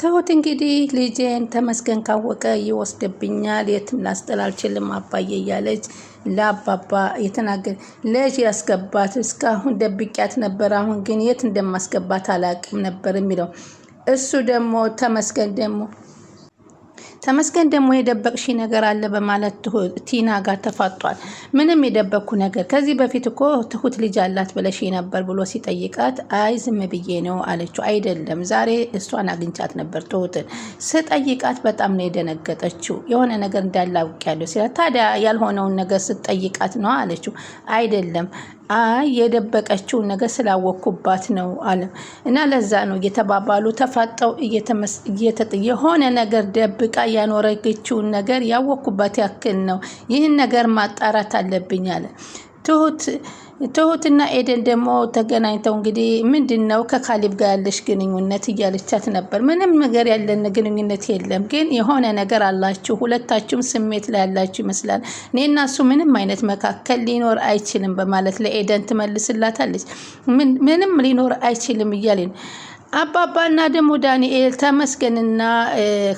ትሁት እንግዲህ ልጄን ተመስገን ካወቀ ይወስድብኛል፣ የትም ላስጥል አልችልም አባዬ እያለች ለአባባ የተናገረ ልጅ ያስገባት እስካሁን ደብቂያት ነበር። አሁን ግን የት እንደማስገባት አላቅም ነበር የሚለው እሱ ደግሞ ተመስገን ደግሞ የደበቅሽ ነገር አለ በማለት ቲና ጋር ተፋጧል። ምንም የደበቅኩ ነገር ከዚህ በፊት እኮ ትሁት ልጅ አላት ብለሽ ነበር ብሎ ሲጠይቃት አይ ዝም ብዬ ነው አለችው። አይደለም ዛሬ እሷን አግኝቻት ነበር ትሁትን ስጠይቃት በጣም ነው የደነገጠችው። የሆነ ነገር እንዳላውቂያለሁ ሲላት ታዲያ ያልሆነውን ነገር ስጠይቃት ነው አለችው። አይደለም አይ የደበቀችውን ነገር ስላወቅኩባት ነው አለ እና ለዛ ነው እየተባባሉ ተፋጠው የሆነ ነገር ደብቃ ያኖረችውን ነገር ያወቅኩባት ያክል ነው። ይህን ነገር ማጣራት አለብኝ አለ። ትሁትና ኤደን ደግሞ ተገናኝተው እንግዲህ ምንድነው ከካሊብ ጋር ያለሽ ግንኙነት እያለቻት ነበር። ምንም ነገር ያለን ግንኙነት የለም፣ ግን የሆነ ነገር አላችሁ፣ ሁለታችሁም ስሜት ላይ ያላችሁ ይመስላል። እኔና እሱ ምንም አይነት መካከል ሊኖር አይችልም በማለት ለኤደን ትመልስላታለች። ምንም ሊኖር አይችልም እያለን አባባና ደግሞ ዳንኤል ተመስገንና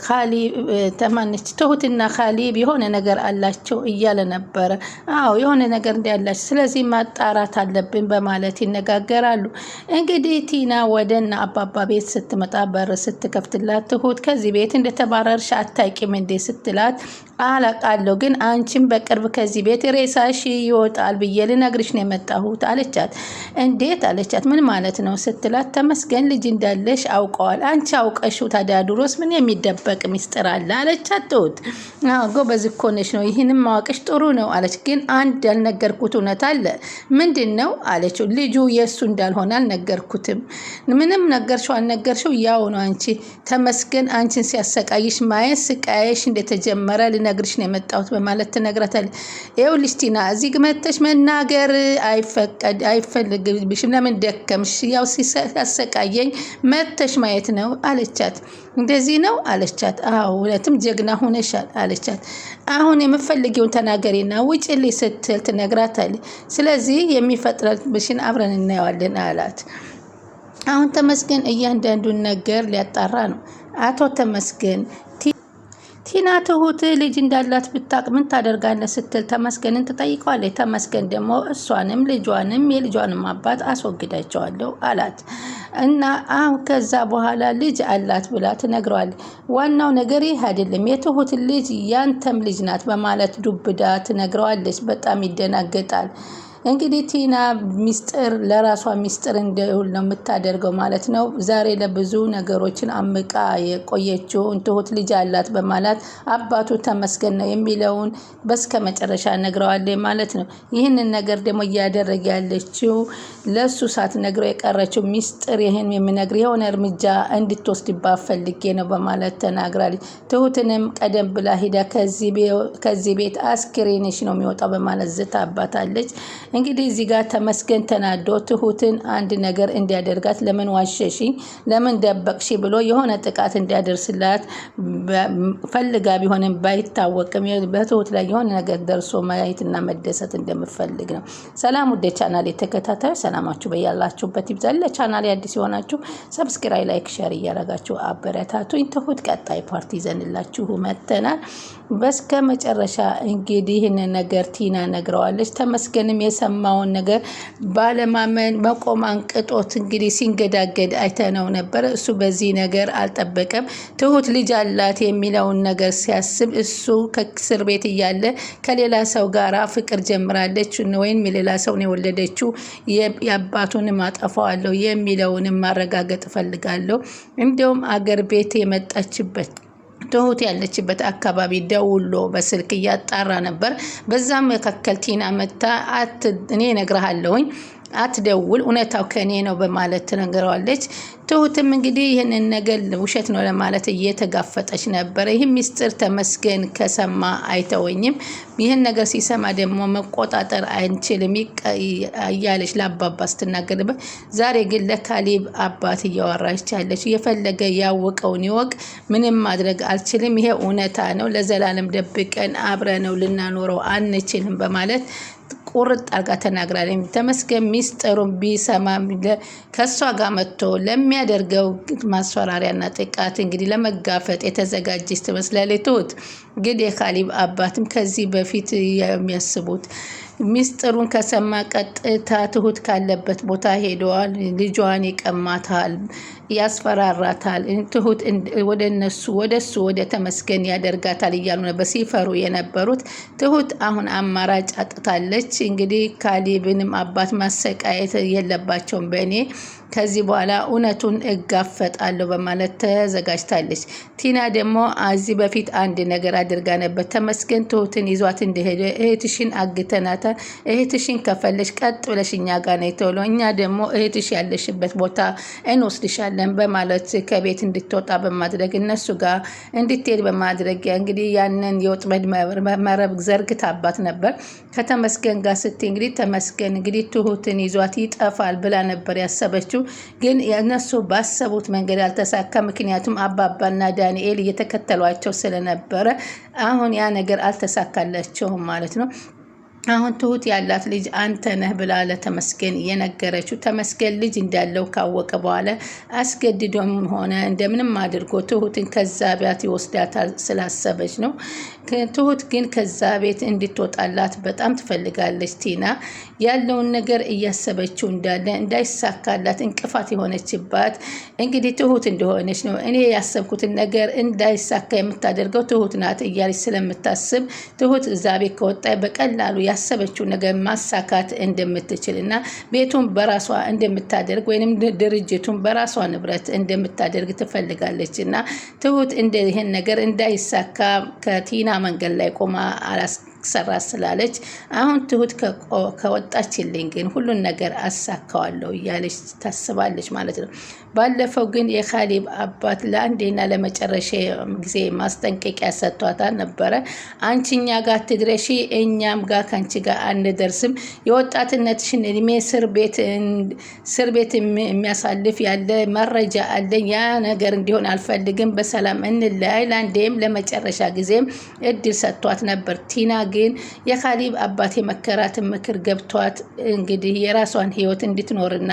ካሊብ ተማነች ትሁትና ካሊብ የሆነ ነገር አላቸው እያለ ነበረ። አዎ የሆነ ነገር እንዳላቸው ስለዚህ ማጣራት አለብን በማለት ይነጋገራሉ። እንግዲህ ቲና ወደና አባባ ቤት ስትመጣ በር ስትከፍትላት ትሁት ከዚህ ቤት እንደተባረርሽ አታውቂም እንዴ ስትላት አላቃለሁ፣ ግን አንቺም በቅርብ ከዚህ ቤት ሬሳሽ ይወጣል ብዬ ልነግርሽ ነው የመጣሁት አለቻት። እንዴት አለቻት። ምን ማለት ነው ስትላት ተመስገን ልጅ እንዳለሽ አውቀዋል። አንቺ አውቀሽው ታዲያ ድሮስ ምን የሚደበቅ ሚስጥር አለ አለቻት። ትሁት ጎበዝ እኮ ነሽ ነው ይህንም ማወቅሽ ጥሩ ነው አለች። ግን አንድ ያልነገርኩት እውነት አለ። ምንድን ነው አለችው። ልጁ የእሱ እንዳልሆነ አልነገርኩትም። ምንም ነገርሽው አልነገርሽው ያው ነው። አንቺ ተመስገን አንቺን ሲያሰቃይሽ ማየት ስቃይሽ እንደተጀመረ ልነግርሽ ነው የመጣሁት በማለት ትነግራታለች። ይኸውልሽ ቲና እዚህ መተሽ መናገር አይፈልግብሽም። ለምን ደከምሽ? ያው ሲያሰቃየኝ መተሽ ማየት ነው አለቻት። እንደዚህ ነው አለቻት። አዎ እውነትም ጀግና ሆነሻል አለቻት። አሁን የምፈልጊውን ተናገሪና ውጭልኝ ስትል ትነግራታለች። ስለዚህ የሚፈጥረብሽን አብረን እናየዋለን አላት። አሁን ተመስገን እያንዳንዱን ነገር ሊያጣራ ነው። አቶ ተመስገን ቲና ትሁት ልጅ እንዳላት ብታቅ ምን ታደርጋለህ ስትል ተመስገንን ትጠይቀዋለች። ተመስገን ደግሞ እሷንም ልጇንም የልጇንም አባት አስወግዳቸዋለሁ አላት እና አሁን ከዛ በኋላ ልጅ አላት ብላ ትነግረዋለች። ዋናው ነገር ይህ አይደለም፣ የትሁት ልጅ ያንተም ልጅ ናት በማለት ዱብዳ ትነግረዋለች። በጣም ይደናገጣል። እንግዲህ ቲና ሚስጥር ለራሷ ሚስጥር እንደውል ነው የምታደርገው ማለት ነው። ዛሬ ለብዙ ነገሮችን አምቃ የቆየችው ትሁት ልጅ አላት በማለት አባቱ ተመስገን ነው የሚለውን በስከ መጨረሻ ነግረዋለች ማለት ነው። ይህንን ነገር ደግሞ እያደረገ ያለችው ለሱ ሳትነግረው የቀረችው ሚስጥር ይህን የሚነግር የሆነ እርምጃ እንድትወስድባት ፈልጌ ነው በማለት ተናግራለች። ትሁትንም ቀደም ብላ ሂዳ ከዚህ ቤት አስክሬንሽ ነው የሚወጣው በማለት ዝታባታለች። እንግዲህ እዚህ ጋር ተመስገን ተናዶ ትሁትን አንድ ነገር እንዲያደርጋት ለምን ዋሸሽኝ፣ ለምን ደበቅሽ ብሎ የሆነ ጥቃት እንዲያደርስላት ፈልጋ ቢሆንም ባይታወቅም በትሁት ላይ የሆነ ነገር ደርሶ ማየትና መደሰት እንደምፈልግ ነው። ሰላም ወደ ቻናል የተከታታዩ ሰላማችሁ በያላችሁበት ይብዛል። ለቻናል አዲስ የሆናችሁ ሰብስክራይብ፣ ላይክ፣ ሼር እያደረጋችሁ አበረታቱኝ። ትሁት ቀጣይ ፓርቲ ይዘንላችሁ መጥተናል። በስከ መጨረሻ እንግዲህ ይህን ነገር ቲና ነግረዋለች። ተመስገንም የሰማውን ነገር ባለማመን መቆም አንቅጦት እንግዲህ ሲንገዳገድ አይተነው ነበር። እሱ በዚህ ነገር አልጠበቀም። ትሁት ልጅ አላት የሚለውን ነገር ሲያስብ እሱ ከእስር ቤት እያለ ከሌላ ሰው ጋር ፍቅር ጀምራለች ወይም የሌላ ሰው ነው የወለደችው የአባቱንም አጠፋዋለሁ የሚለውንም ማረጋገጥ እፈልጋለሁ። እንዲሁም አገር ቤት የመጣችበት ትሁት ያለችበት አካባቢ ደውሎ በስልክ እያጣራ ነበር። በዛም መካከል ቲና መታ እኔ እነግርሃለሁኝ አትደውል እውነታው ከኔ ነው በማለት ትነግረዋለች። ትሁትም እንግዲህ ይህንን ነገር ውሸት ነው ለማለት እየተጋፈጠች ነበር። ይህ ሚስጥር ተመስገን ከሰማ አይተወኝም፣ ይህን ነገር ሲሰማ ደግሞ መቆጣጠር አንችልም እያለች ለአባባ ስትናገርበት፣ ዛሬ ግን ለካሊብ አባት እያወራች ያለች የፈለገ ያወቀውን ይወቅ፣ ምንም ማድረግ አልችልም፣ ይሄ እውነታ ነው፣ ለዘላለም ደብቀን አብረነው ልናኖረው አንችልም በማለት ቁርጥ አርጋ ተናግራለች። ተመስገን ሚስጥሩን ቢሰማም ከሷ ጋር መጥቶ ለሚያደርገው ማስፈራሪያና ጥቃት እንግዲህ ለመጋፈጥ የተዘጋጀች ትመስላለች ትሁት። ግን የካሌብ አባትም ከዚህ በፊት የሚያስቡት ሚስጥሩን ከሰማ ቀጥታ ትሁት ካለበት ቦታ ሄደዋል። ልጇን ይቀማታል፣ ያስፈራራታል። ትሁት ወደ እሱ ወደ ተመስገን ያደርጋታል እያሉ ነበር ሲፈሩ የነበሩት። ትሁት አሁን አማራጭ አጥታለች። እንግዲህ ካሌብንም አባት ማሰቃየት የለባቸውም በእኔ ከዚህ በኋላ እውነቱን እጋፈጣለሁ በማለት ተዘጋጅታለች። ቲና ደግሞ እዚህ በፊት አንድ ነገር አድርጋ ነበር። ተመስገን ትሁትን ይዟት እንደሄደ እህትሽን አግተናታል፣ እህትሽን ከፈለሽ ቀጥ ብለሽ እኛ ጋር ነው የተውሎ፣ እኛ ደግሞ እህትሽ ያለሽበት ቦታ እንወስድሻለን በማለት ከቤት እንድትወጣ በማድረግ እነሱ ጋር እንድትሄድ በማድረግ እንግዲህ ያንን የወጥመድ መረብ ዘርግታባት ነበር። ከተመስገን ጋር ስትይ እንግዲህ ተመስገን እንግዲህ ትሁትን ይዟት ይጠፋል ብላ ነበር ያሰበችው። ግን እነሱ ባሰቡት መንገድ አልተሳካ። ምክንያቱም አባባና ዳንኤል እየተከተሏቸው ስለነበረ አሁን ያ ነገር አልተሳካላቸውም ማለት ነው። አሁን ትሁት ያላት ልጅ አንተ ነህ ብላ ለተመስገን የነገረችው። ተመስገን ልጅ እንዳለው ካወቀ በኋላ አስገድዶም ሆነ እንደምንም አድርጎ ትሁትን ከዛ ቤት ይወስዳታል ስላሰበች ነው። ትሁት ግን ከዛ ቤት እንድትወጣላት በጣም ትፈልጋለች። ቲና ያለውን ነገር እያሰበችው እንዳለ እንዳይሳካላት እንቅፋት የሆነችባት እንግዲህ ትሁት እንደሆነች ነው። እኔ ያሰብኩትን ነገር እንዳይሳካ የምታደርገው ትሁት ናት እያለች ስለምታስብ ትሁት እዛ ቤት ከወጣ በቀላሉ ያሰበችው ነገር ማሳካት እንደምትችል እና ቤቱን በራሷ እንደምታደርግ ወይንም ድርጅቱን በራሷ ንብረት እንደምታደርግ ትፈልጋለች እና ትሁት ይህን ነገር እንዳይሳካ ከቲና መንገድ ላይ ቆማ ሰራ ስላለች አሁን ትሁት ከወጣችልኝ ግን ሁሉን ነገር አሳካዋለሁ እያለች ታስባለች ማለት ነው። ባለፈው ግን የካሌብ አባት ለአንዴና ለመጨረሻ ጊዜ ማስጠንቀቂያ ሰጥቷታል ነበረ። አንቺ እኛ ጋር ትድረሺ፣ እኛም ጋር ከአንቺ ጋር አንደርስም። የወጣትነትሽን እድሜ እስር ቤት የሚያሳልፍ ያለ መረጃ አለኝ። ያ ነገር እንዲሆን አልፈልግም። በሰላም እንለያይ። ለአንዴም ለመጨረሻ ጊዜም እድል ሰጥቷት ነበር። ቲና ግን የካሌብ አባት የመከራትን ምክር ገብቷት እንግዲህ የራሷን ህይወት እንድትኖርና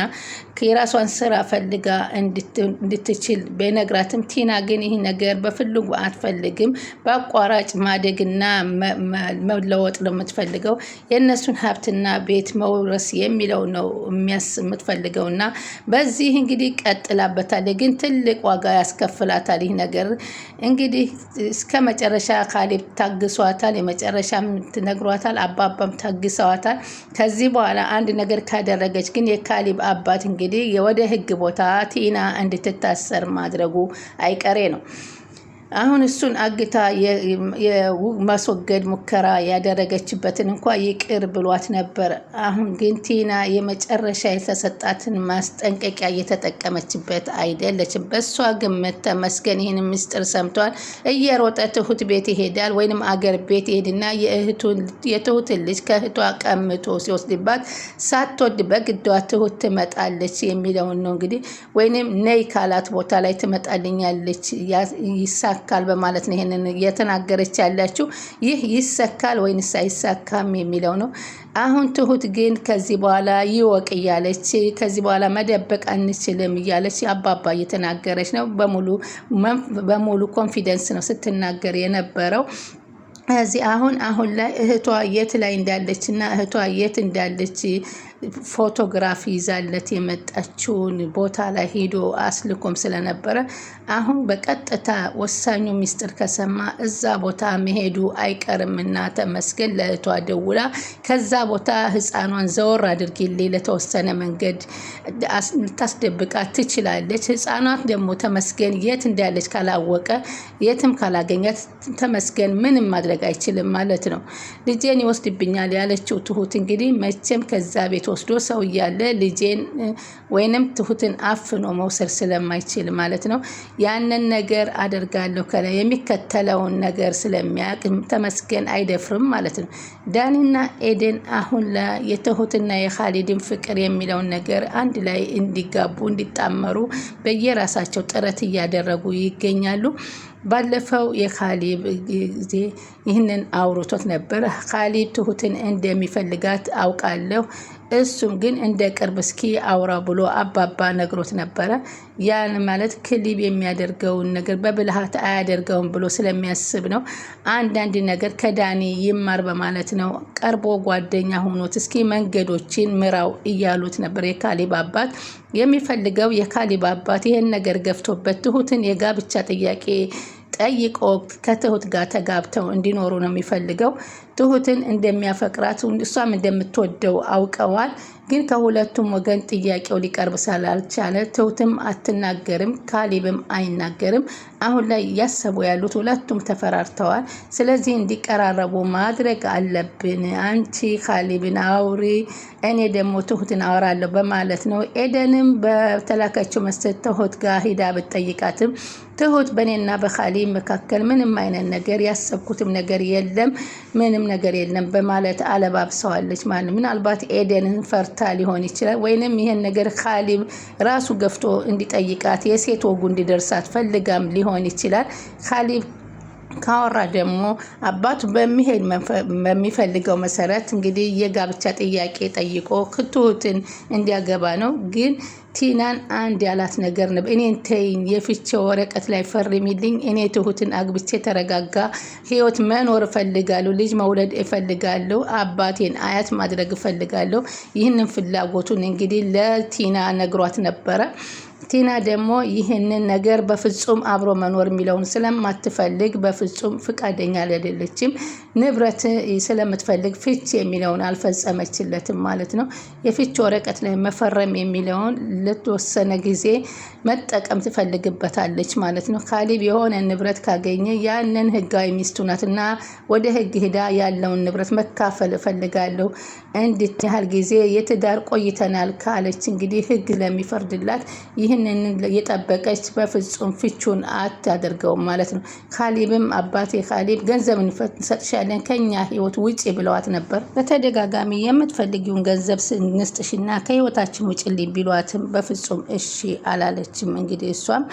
የራሷን ስራ ፈልጋ እንድትችል በነግራትም ቲና ግን ይህ ነገር በፍልጉ አትፈልግም። በአቋራጭ ማደግና መለወጥ ነው የምትፈልገው። የእነሱን ሀብትና ቤት መውረስ የሚለው ነው የምትፈልገውና በዚህ እንግዲህ ቀጥላበታል። ግን ትልቅ ዋጋ ያስከፍላታል። ይህ ነገር እንግዲህ እስከ መጨረሻ ካሌብ ታግሷታል። የመጨረሻ ትነግሯታል። አባባም ታግሰዋታል። ከዚህ በኋላ አንድ ነገር ካደረገች ግን የካሌብ አባት እንግዲህ ወደ ህግ ቦታ ቲና እንድትታሰር ማድረጉ አይቀሬ ነው። አሁን እሱን አግታ የማስወገድ ሙከራ ያደረገችበትን እንኳ ይቅር ብሏት ነበር። አሁን ግን ቲና የመጨረሻ የተሰጣትን ማስጠንቀቂያ እየተጠቀመችበት አይደለችም። በእሷ ግምት ተመስገን ይህን ምስጢር ሰምቷል። እየሮጠ ትሁት ቤት ይሄዳል፣ ወይንም አገር ቤት ይሄድና የትሁትን ልጅ ከእህቷ ቀምቶ ሲወስድባት ሳትወድ በግዷ ትሁት ትመጣለች የሚለውን ነው እንግዲህ። ወይንም ነይ ካላት ቦታ ላይ ትመጣልኛለች ይሳካል በማለት ነው ይሄንን እየተናገረች ያለችው። ይህ ይሰካል ወይንስ አይሳካም የሚለው ነው። አሁን ትሁት ግን ከዚህ በኋላ ይወቅ እያለች ከዚህ በኋላ መደበቅ አንችልም እያለች አባባ እየተናገረች ነው። በሙሉ ኮንፊደንስ ነው ስትናገር የነበረው። እዚህ አሁን ላይ እህቷ የት ላይ እንዳለች እና እህቷ የት እንዳለች ፎቶግራፊ ይዛለት የመጣችውን ቦታ ላይ ሄዶ አስልኮም ስለነበረ አሁን በቀጥታ ወሳኙ ሚስጥር ከሰማ እዛ ቦታ መሄዱ አይቀርምና ተመስገን ለእህቷ ደውላ ከዛ ቦታ ህፃኗን ዘወር አድርጊልኝ ለተወሰነ መንገድ ልታስደብቃት ትችላለች። ህፃኗት ደግሞ ተመስገን የት እንዳለች ካላወቀ የትም ካላገኛት ተመስገን ምንም ማድረግ አይችልም ማለት ነው። ልጄን ይወስድብኛል ያለችው ትሁት እንግዲህ መቼም ከዛ ቤት ወስዶ ሰው እያለ ልጄን ወይንም ትሁትን አፍኖ መውሰድ ስለማይችል ማለት ነው ያንን ነገር አደርጋለሁ ከላይ የሚከተለውን ነገር ስለሚያውቅ ተመስገን አይደፍርም ማለት ነው። ዳኒና ኤደን አሁን ላይ የትሁትና የኻሊድን ፍቅር የሚለውን ነገር አንድ ላይ እንዲጋቡ እንዲጣመሩ በየራሳቸው ጥረት እያደረጉ ይገኛሉ። ባለፈው የኻሊብ ጊዜ ይህንን አውርቶት ነበር። ኻሊብ ትሁትን እንደሚፈልጋት አውቃለሁ፣ እሱም ግን እንደ ቅርብ እስኪ አውራ ብሎ አባባ ነግሮት ነበረ። ያን ማለት ክሊብ የሚያደርገውን ነገር በብልሃት አያደርገውም ብሎ ስለሚያስብ ነው። አንዳንድ ነገር ከዳኒ ይማር በማለት ነው ቀርቦ ጓደኛ ሆኖት እስኪ መንገዶችን ምራው እያሉት ነበር። የኻሊብ አባት የሚፈልገው የኻሊብ አባት ይሄን ነገር ገፍቶበት ትሁትን የጋብቻ ጥያቄ ጠይቆ ከትሁት ጋር ተጋብተው እንዲኖሩ ነው የሚፈልገው። ትሁትን እንደሚያፈቅራት እሷም እንደምትወደው አውቀዋል። ግን ከሁለቱም ወገን ጥያቄው ሊቀርብ ስላልቻለ ትሁትም አትናገርም፣ ኻሊብም አይናገርም። አሁን ላይ እያሰቡ ያሉት ሁለቱም ተፈራርተዋል። ስለዚህ እንዲቀራረቡ ማድረግ አለብን። አንቺ ኻሊብን አውሪ፣ እኔ ደግሞ ትሁትን አወራለሁ በማለት ነው። ኤደንም በተላከችው መስጠት ትሁት ጋር ሂዳ ብትጠይቃትም ትሁት በእኔና በኻሊብ መካከል ምንም አይነት ነገር ያሰብኩትም ነገር የለም፣ ምንም ነገር የለም በማለት አለባብሰዋለች። ማለት ምናልባት ኤደንን ፈርታ ሊሆን ይችላል፣ ወይንም ይሄን ነገር ኻሊብ ራሱ ገፍቶ እንዲጠይቃት የሴት ወጉ እንዲደርሳት ፈልጋም ሊሆን ይችላል። ኻሊብ ካወራ ደግሞ አባቱ በሚፈልገው መሰረት እንግዲህ የጋብቻ ጥያቄ ጠይቆ ትሁትን እንዲያገባ ነው። ግን ቲናን አንድ ያላት ነገር ነው። እኔን ተይኝ፣ የፍቼ ወረቀት ላይ ፈርሚልኝ፣ እኔ ትሁትን አግብቼ ተረጋጋ ህይወት መኖር እፈልጋለሁ፣ ልጅ መውለድ እፈልጋለሁ፣ አባቴን አያት ማድረግ እፈልጋለሁ። ይህንን ፍላጎቱን እንግዲህ ለቲና ነግሯት ነበረ። ቲና ደግሞ ይህንን ነገር በፍጹም አብሮ መኖር የሚለውን ስለማትፈልግ በፍጹም ፍቃደኛ አይደለችም። ንብረት ስለምትፈልግ ፍች የሚለውን አልፈጸመችለትም ማለት ነው። የፍች ወረቀት ላይ መፈረም የሚለውን ለተወሰነ ጊዜ መጠቀም ትፈልግበታለች ማለት ነው። ኻሊብ የሆነ ንብረት ካገኘ ያንን ህጋዊ ሚስቱ ናትና ወደ ህግ ሂዳ ያለውን ንብረት መካፈል እፈልጋለሁ እንድት ያህል ጊዜ የትዳር ቆይተናል ካለች እንግዲህ ህግ ለሚፈርድላት ይህንን የጠበቀች በፍጹም ፍቹን አታደርገውም ማለት ነው። ኻሊብም አባቴ ኻሊብ ገንዘብ እንሰጥሻለን ከኛ ህይወት ውጪ ብለዋት ነበር። በተደጋጋሚ የምትፈልጊውን ገንዘብ እንስጥሽና ከህይወታችን ውጪልኝ ቢሏትም በፍጹም እሺ አላለችም። እንግዲህ እሷም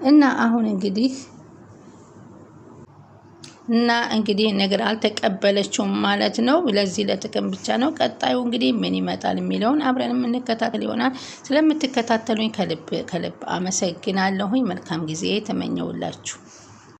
እና አሁን እንግዲህ ነገር አልተቀበለችውም ማለት ነው። ለዚህ ለጥቅም ብቻ ነው። ቀጣዩ እንግዲህ ምን ይመጣል የሚለውን አብረን የምንከታተል ይሆናል። ስለምትከታተሉኝ ከልብ አመሰግናለሁኝ። መልካም ጊዜ ተመኘውላችሁ።